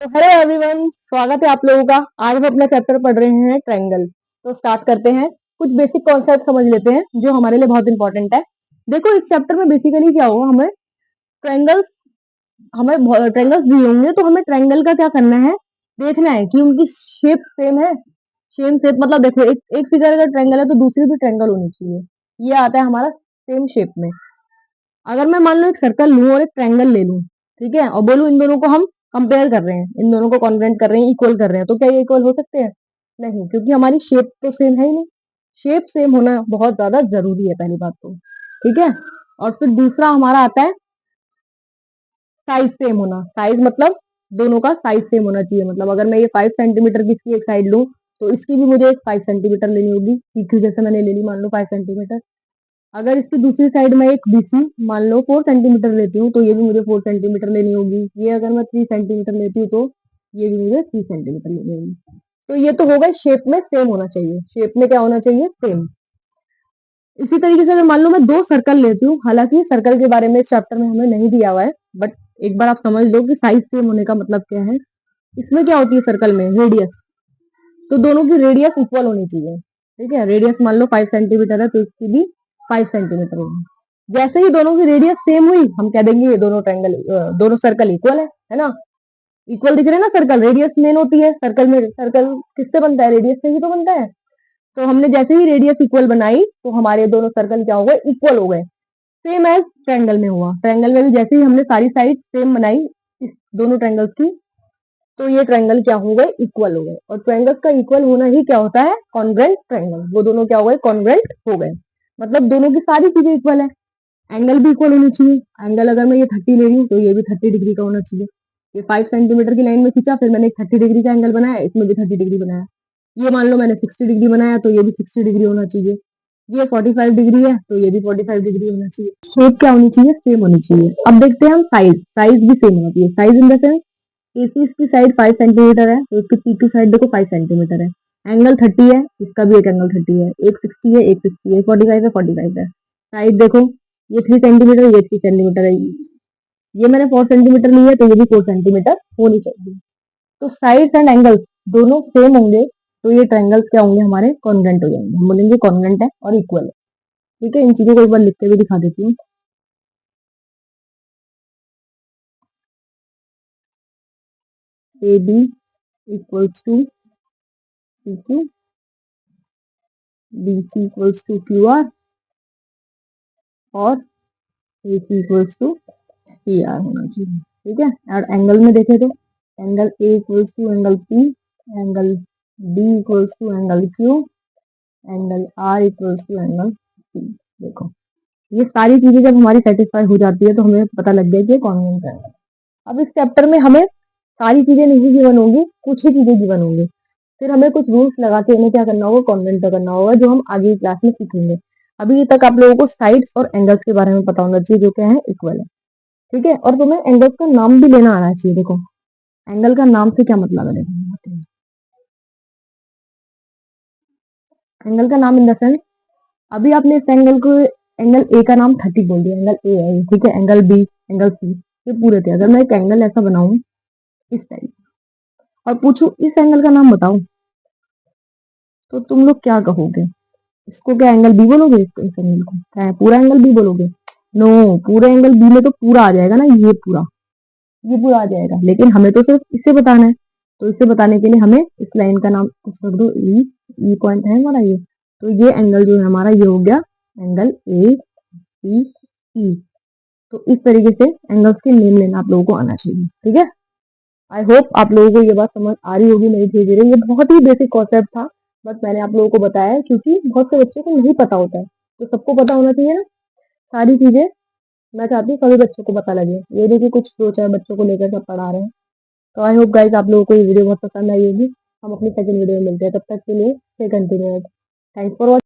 तो hello everyone, स्वागत है आप लोगों का। आज हम अपना चैप्टर पढ़ रहे हैं ट्रायंगल। तो स्टार्ट करते हैं। कुछ बेसिक कॉन्सेप्ट समझ लेते हैं जो हमारे लिए बहुत इंपॉर्टेंट है। देखो, इस चैप्टर में बेसिकली क्या होगा, ट्रायंगल्स हमें ट्रायंगल्स दिए होंगे तो हमें ट्रायंगल का क्या करना है, देखना है कि उनकी शेप सेम है। सेम शेप मतलब देखो, एक फिगर अगर ट्रायंगल है तो दूसरी भी ट्रायंगल होनी चाहिए। ये आता है हमारा सेम शेप में। अगर मैं मान लो एक सर्कल लूं और एक ट्रायंगल ले लूं, ठीक है, और बोलूं इन दोनों को हम कंपेयर कर रहे हैं, इन दोनों को कॉन्ग्रुएंट कर रहे हैं, इक्वल कर रहे हैं, तो क्या ये इक्वल हो सकते हैं? नहीं, क्योंकि हमारी शेप तो सेम है ही नहीं। शेप सेम होना बहुत ज्यादा जरूरी है, पहली बात तो। ठीक है। और फिर दूसरा हमारा आता है साइज सेम होना। साइज मतलब दोनों का साइज सेम होना चाहिए। मतलब अगर मैं ये 5 सेंटीमीटर की इसकी एक साइड लूं तो इसकी भी मुझे 5 सेंटीमीटर लेनी होगी। PQ जैसे मैंने ले ली, मान लो 5 सेंटीमीटर। अगर इसकी दूसरी साइड में एक BC मान लो 4 सेंटीमीटर लेती हूँ तो ये भी मुझे 4 सेंटीमीटर लेनी होगी। ये अगर मैं 3 सेंटीमीटर लेती हूँ तो ये भी मुझे 3 सेंटीमीटर लेनी होगी। तो ये तो होगा, शेप में सेम होना चाहिए। शेप में क्या होना चाहिए? सेम। इसी तरीके से अगर मान लो मैं दो सर्कल लेती हूँ, हालांकि सर्कल के बारे में इस चैप्टर में हमें नहीं दिया हुआ है, बट एक बार आप समझ लो कि साइज सेम होने का मतलब क्या है। इसमें क्या होती है सर्कल में? रेडियस। तो दोनों की रेडियस इक्वल होनी चाहिए। ठीक है, रेडियस मान लो 5 सेंटीमीटर है तो इसकी भी 5 सेंटीमीटर होगी। जैसे ही दोनों की रेडियस सेम हुई, हम कह देंगे ये दोनों ट्रायंगल, दोनों सर्कल इक्वल है ना। इक्वल दिख रहे हैं ना सर्कल। रेडियस मेन होती है सर्कल में। सर्कल किससे बनता है? रेडियस से ही तो बनता है। तो हमने जैसे ही रेडियस इक्वल बनाई तो हमारे दोनों सर्कल क्या हो गए? इक्वल हो गए। सेम एज ट्रायंगल में हुआ। ट्रायंगल में भी जैसे ही हमने सारी साइड सेम बनाई इस दोनों ट्रायंगल्स की, तो ये ट्रायंगल क्या हो गए? इक्वल हो गए। और ट्रायंगल्स का इक्वल होना ही क्या होता है? Congruent triangle. वो दोनों क्या हो गए? कॉन्ग्रुएंट हो गए। मतलब दोनों की सारी चीजें इक्वल है। एंगल भी इक्वल होनी चाहिए। एंगल अगर मैं ये 30 ले रही हूँ तो ये भी 30 डिग्री का होना चाहिए। ये 5 सेंटीमीटर की लाइन में खींचा, फिर मैंने 30 डिग्री का एंगल बनाया, इसमें भी 30 डिग्री बनाया। ये मान लो मैंने 60 डिग्री बनाया तो ये भी 60 डिग्री होना चाहिए। ये 45 डिग्री है तो ये भी 45 डिग्री होना चाहिए। शेप क्या होनी चाहिए? सेम होनी चाहिए। अब देखते हैं हम साइज। साइज भी सेम होना चाहिए। Size in the sense, AC इसकी साइड 5 सेंटीमीटर है तो इसकी PQ साइड देखो 5 सेंटीमीटर है। एंगल 30 है, इसका भी एक एंगल 30 है। एक 60 है, एक 60 है, 45 है, 45 है। साइड देखो, ये 3 सेंटीमीटर, ये 3 सेंटीमीटर है। ये मैंने 4 सेंटीमीटर ली है तो ये भी 4 सेंटीमीटर होनी चाहिए। तो साइड्स एंड एंगल्स दोनों सेम होंगे तो ये ट्रायंगल्स क्या होंगे? हमारे कॉन्ग्रुएंट हो जाएंगे। हम बोलेंगे कॉन्ग्रुएंट है और इक्वल है। ठीक है, इन चीजों को एक बार लिख के भी दिखा देती हूँ। AB equals to PQ, BC equals to QR और AC इक्वल्स टू PR होना चाहिए। ठीक है। और एंगल में देखें तो angle A equals to angle P, angle B equals to angle Q, angle R equals to angle C। देखो, ये सारी चीजें जब हमारी सेटिस्फाई हो जाती है तो हमें पता लग गया कि कॉन्वेंट है। अब इस चैप्टर में हमें सारी चीजें नहीं गिवन होंगी, कुछ ही चीजें गिवन होंगी। फिर हमें कुछ रूल्स लगा के इन्हें क्या करना होगा? कॉन्वेंट करना होगा, जो हम आगे की क्लास में सीखेंगे। अभी तक आप लोगों को साइड्स और एंगल्स के बारे में पता होना चाहिए, जो क्या है? इक्वल है। ठीक है। और तुम्हें एंगल्स का नाम भी लेना आना चाहिए। देखो, एंगल का नाम से क्या मतलब है? देखो, एंगल का नाम इन द सेंस, अभी आपने इस एंगल को, एंगल ए का नाम 30 बोल दिया, एंगल ए है ये, ठीक है। एंगल बी, एंगल सी, ये पूरे थे। अगर मैं एक एंगल ऐसा बनाऊं इस टाइप और पूछूं इस एंगल का नाम बताओ, तो तुम लोग क्या कहोगे? इसको क्या एंगल बी बोलोगे? इसको, इस एंगल को क्या है? पूरा एंगल बी बोलोगे? नो, पूरे एंगल बी में तो पूरा आ जाएगा ना, ये पूरा आ जाएगा। लेकिन हमें तो सिर्फ इसे बताना है। तो इसे बताने के लिए हमें इस लाइन का नाम कुछ रख दो, ई पॉइंट है हमारा ये। तो ये एंगल जो है हमारा, ये हो गया एंगल ए सी ई। तो इस तरीके से एंगल्स के नेम लेना आप लोगों को आना चाहिए। ठीक है। आई होप आप लोगों को ये बात समझ आ रही होगी मेरी धीरे धीरे। ये बहुत ही बेसिक कॉन्सेप्ट था, बट मैंने आप लोगों को बताया है क्योंकि बहुत से बच्चों को नहीं पता होता है। तो सबको पता होना चाहिए ना सारी चीजें। मैं चाहती हूँ सभी बच्चों को पता लगे। ये देखिए, कुछ दो चार बच्चों को लेकर सब पढ़ा रहे हैं। तो आई होप गाइस आप लोगों को ये वीडियो बहुत पसंद आई होगी। हम अपनी सेकंड वीडियो में मिलते हैं, तब तक के लिए stay continued. Thanks for watching.